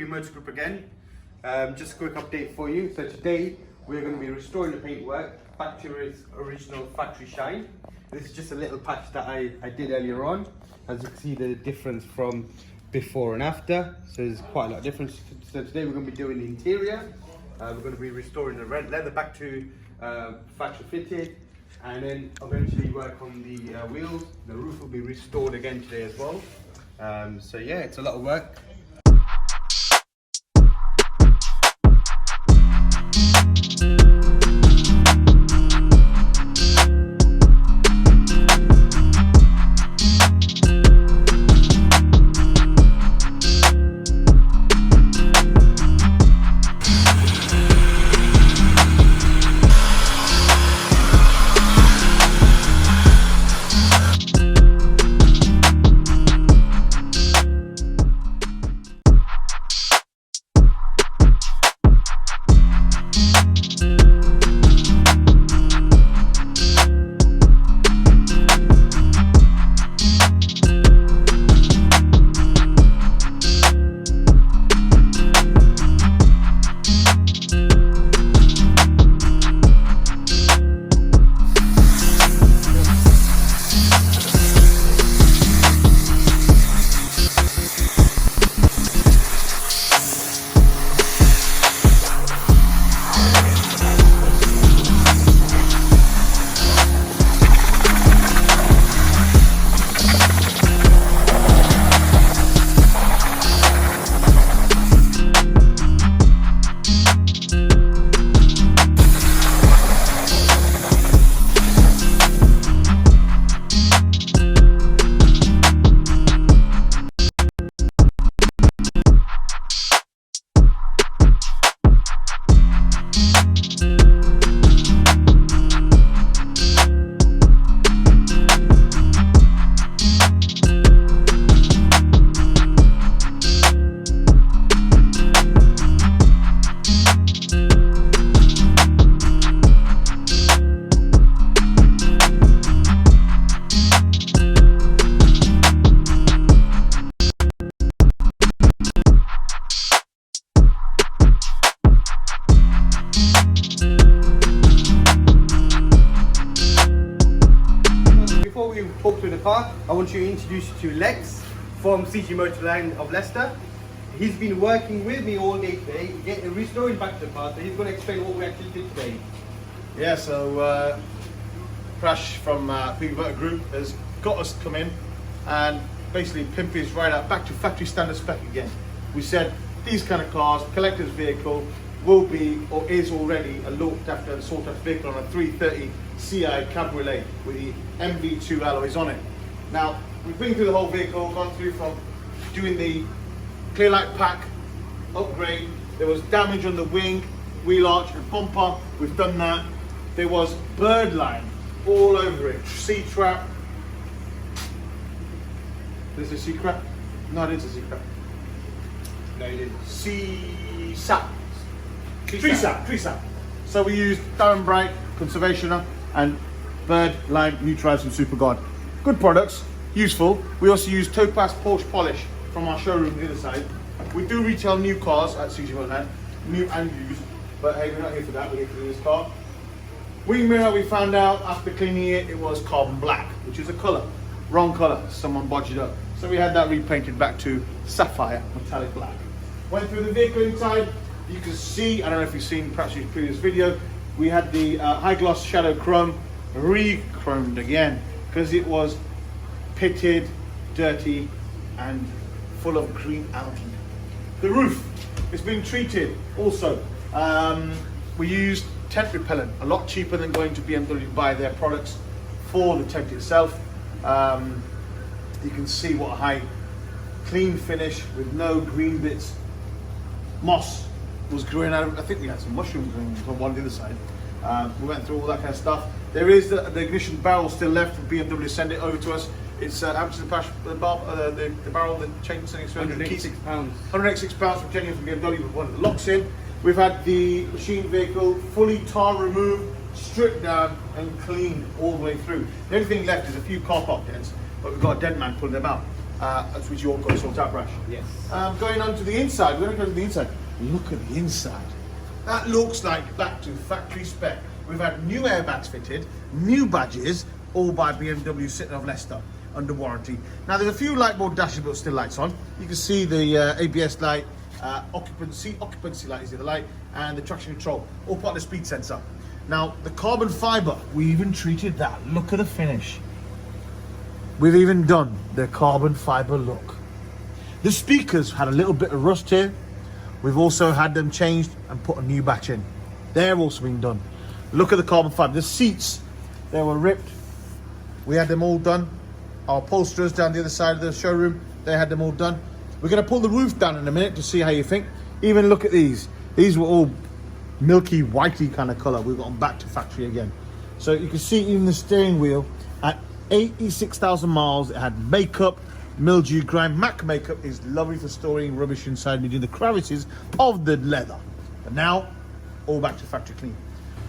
Motor Group again. Just a quick update for you. So today we're going to be restoring the paintwork back to its original factory shine. This is just a little patch that I did earlier on. As you can see, the difference from before and after. So there's quite a lot of difference. So today we're going to be doing the interior. We're going to be restoring the red leather back to factory fitted, and then eventually work on the wheels. The roof will be restored again today as well. So yeah, it's a lot of work. Before we talk through the car, I want to introduce you to Lex from CG Motorline of Leicester. He's been working with me all day today, restoring back the car, so he's going to explain what we actually did today. Yeah, so Crash from Bmw Group has got us to come in and basically pimp his ride out back to factory standard spec again. We said these kind of cars, collector's vehicle, will be or is already a looked after and sought after vehicle on a 330 CI Cabriolet with the MV2 alloys on it. Now, we've been through the whole vehicle, gone through from doing the clear light pack upgrade. There was damage on the wing, wheel arch and bumper. We've done that. There was bird line all over it, C-trap. There's a C-trap? No, it is a C-trap. No, you didn't. C-sap. Tree-sap. So we used Darren Bright, Conservationer, and Bird Line Neutralize from Superguard. Good products, useful. We also use Topaz Porsche Polish from our showroom on the other side. We do retail new cars at CG Motorline, new and used, but hey, we're not here for that, we're here to do this car. Wing mirror, we found out after cleaning it, it was carbon black, which is a colour. Wrong colour, someone bodged it up. So we had that repainted back to sapphire metallic black. Went through the vehicle inside. You can see, I don't know if you've seen perhaps your previous video, we had the high gloss shadow chrome re-chromed again because it was pitted, dirty and full of green algae. The roof has been treated also. We used tent repellent, a lot cheaper than going to BMW to buy their products for the tent itself. You can see what a high clean finish with no green bits. Moss was growing out of, I think we had some mushrooms growing on one of the other side. We went through all that kind of stuff. There is the ignition barrel still left from BMW to send it over to us. It's how much is the barrel, the chain sending 186 pounds. 186 pounds from genuine from BMW with one of the locks in. We've had the machine vehicle fully tar removed, stripped down and cleaned all the way through. The only thing left is a few car park dents, but we've got a dead man pulling them out. which you all got to sort out, Brash. Yes. Going on to the inside, we're going to go to the inside. Look at the inside. That looks like back to factory spec. We've had new airbags fitted, new badges, all by BMW City of Leicester, under warranty. Now there's a few light board dashes but still lights on. You can see the ABS light, occupancy light is the other light, and the traction control, all part of the speed sensor. Now the carbon fibre, we even treated that. Look at the finish. We've even done the carbon fibre look. The speakers had a little bit of rust here. We've also had them changed and put a new batch in. They're also been done. Look at the carbon fibre. The seats, they were ripped. We had them all done. Our upholsterers down the other side of the showroom, they had them all done. We're going to pull the roof down in a minute to see how you think. Even look at these. These were all milky, whitey kind of colour. We've got them back to factory again. So you can see even the steering wheel at 86,000 miles. It had makeup, mildew, grime. Mac makeup is lovely for storing rubbish inside between the crevices of the leather. But now, all back to factory clean.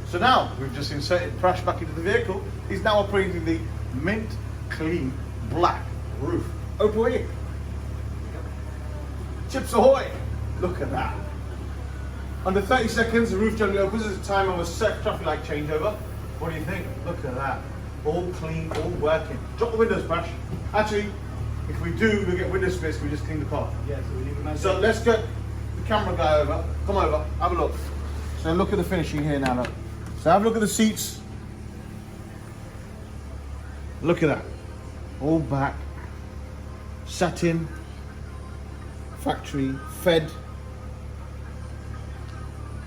So now we've just inserted Prash back into the vehicle. He's now operating the mint clean black roof. Open away. Chips ahoy! Look at that. Under 30 seconds, the roof gently opens at the time of a set traffic light changeover. What do you think? Look at that. All clean, all working. Drop the windows, Prash. Actually, if we do, we'll get window space, we just clean the car. Yeah, so we leave a nice. So let's get the camera guy over. Come over, have a look. So look at the finishing here now. Look. So have a look at the seats. Look at that. All back. Satin. Factory. Fed.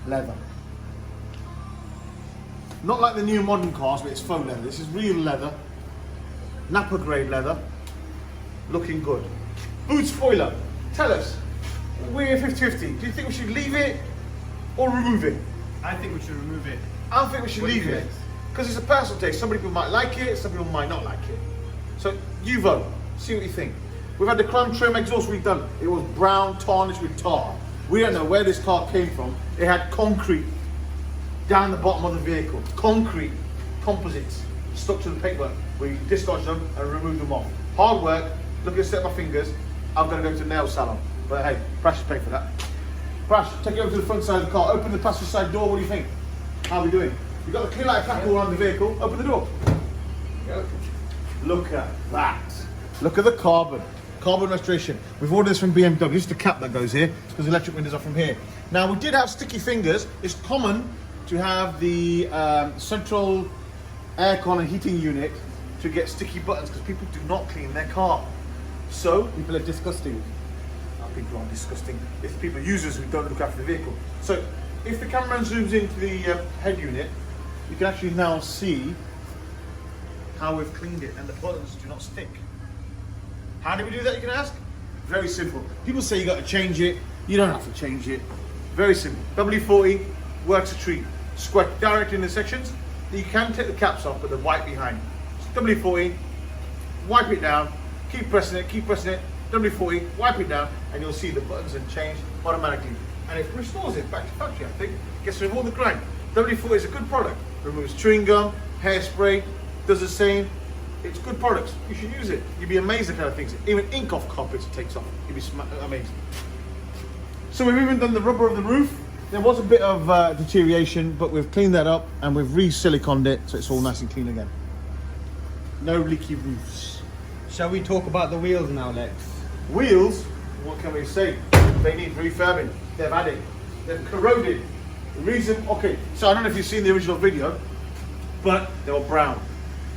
Leather. Not like the new modern cars, but it's faux leather. This is real leather. Napa grade leather. Looking good. Boot spoiler. Tell us. We're 50-50. Do you think we should leave it or remove it? I think we should remove it. I think we should leave it. Because it's a personal taste. Some people might like it, some people might not like it. So you vote. See what you think. We've had the chrome trim exhaust redone. It was brown tarnished with tar. We don't know where this car came from. It had concrete down the bottom of the vehicle. Concrete composites stuck to the paintwork. We dislodged them and removed them off. Hard work. Look at the set of my fingers. I'm going to go to the nail salon. But hey, Prash should pay for that. Prash, take it over to the front side of the car. Open the passenger side door. What do you think? How are we doing? You've got the clear light pack all around the vehicle. Open the door. Go. Look at that. Look at the carbon. Carbon restoration. We've ordered this from BMW. This is the cap that goes here because the electric windows are from here. Now we did have sticky fingers. It's common to have the central aircon and heating unit to get sticky buttons because people do not clean their car. So People are disgusting. people aren't disgusting. It's people users who don't look after the vehicle. So if the camera zooms into the head unit, you can actually now see how we've cleaned it and the buttons do not stick. How do we do that, you can ask? Very simple. People say you got to change it. You don't have to change it. Very simple. W40 works a treat. Squirt directly in the sections. You can take the caps off, but they're white behind. So W40, wipe it down, keep pressing it, W40, wipe it down, and you'll see the buttons and change automatically. And it restores it back to factory, I think. Gets rid of all the grime. W40 is a good product. Removes chewing gum, hairspray, does the same. It's good products. You should use it. You'd be amazed at kind of things. Even ink off carpets it takes off. You'd be amazing. So we've even done the rubber of the roof. There was a bit of deterioration, but we've cleaned that up and we've re-siliconed it so it's all nice and clean again. No leaky roofs. Shall we talk about the wheels now, Lex? Wheels, what can we say? They need refurbing. They've had it. They've corroded. The reason, okay, so I don't know if you've seen the original video, but they were brown.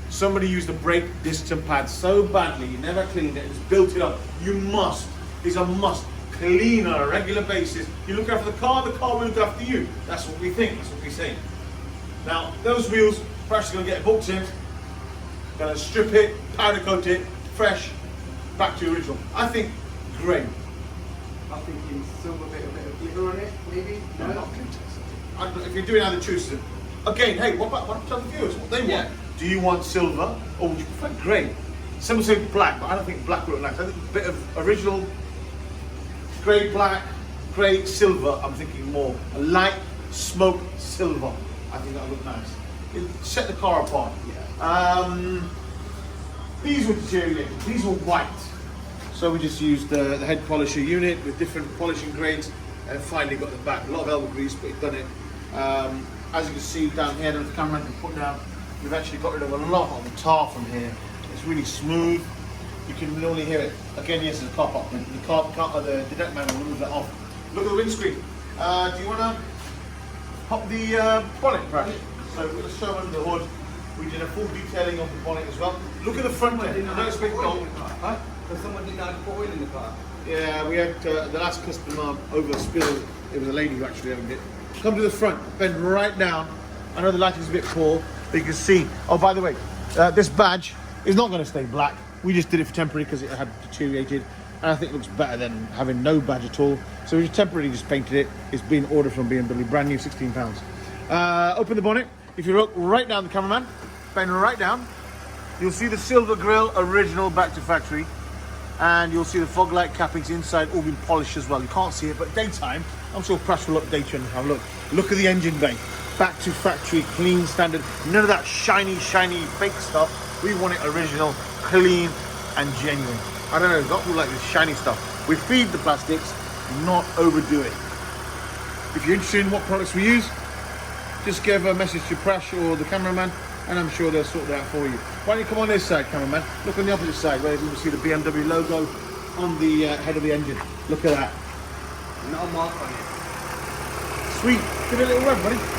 Somebody used the brake disc pad so badly, you never cleaned it, it's built it up. You must, it's a must, clean on a regular basis. You look after the car will look after you. That's what we think, that's what we say. Now, those wheels, we're actually going to get bolts in, going to strip it, powder coat it, fresh, back to original. I think grey. I'm thinking silver bit, a bit of glitter on it, maybe? No, not glitter. If you're doing other choices, again, hey, what about the viewers? What they want? Yeah. Do you want silver or would you prefer grey? Some say black, but I don't think black would look nice. I think a bit of original grey, black, grey, silver. I'm thinking more a light smoke silver. I think that would look nice. It'd set the car apart. Yeah. These were deteriorated. These were white. So we just used the head polisher unit with different polishing grades and finally got the back. A lot of elbow grease, but we've done it. As you can see down here, the camera can put down, we've actually got rid of a lot of the tar from here. It's really smooth. You can normally hear it. Again, yes, it's a top up. The deck man will remove that off. Look at the windscreen. Do you want to pop the bonnet crash? So we're going to show under the hood. We did a full detailing of the bonnet as well. Look at the front end. I don't expect gold. Huh? Because someone did not put oil in the car. Yeah, we had the last customer overspill. It was a lady who actually owned it. Come to the front, bend right down. I know the lighting's a bit poor, but you can see. Oh, by the way, this badge is not going to stay black. We just did it for temporary because it had deteriorated, and I think it looks better than having no badge at all. So we just temporarily just painted it. It's been ordered from BMW, brand new, £16. Open the bonnet. If you look right down, the cameraman, bend right down. You'll see the silver grille, original, back to factory. And you'll see the fog light cappings inside all been polished as well. You can't see it, but daytime, I'm sure Prash will update you and have a look. Look at the engine bay. Back to factory, clean, standard. None of that shiny, fake stuff. We want it original, clean, and genuine. I don't know, it's not all like this shiny stuff. We feed the plastics, not overdo it. If you're interested in what products we use, just give a message to Prash or the cameraman, and I'm sure they'll sort it out for you. Why don't you come on this side, cameraman? Look on the opposite side where you can see the BMW logo on the head of the engine. Look at that. Not a mark on it. Sweet. Give it a little rev, buddy.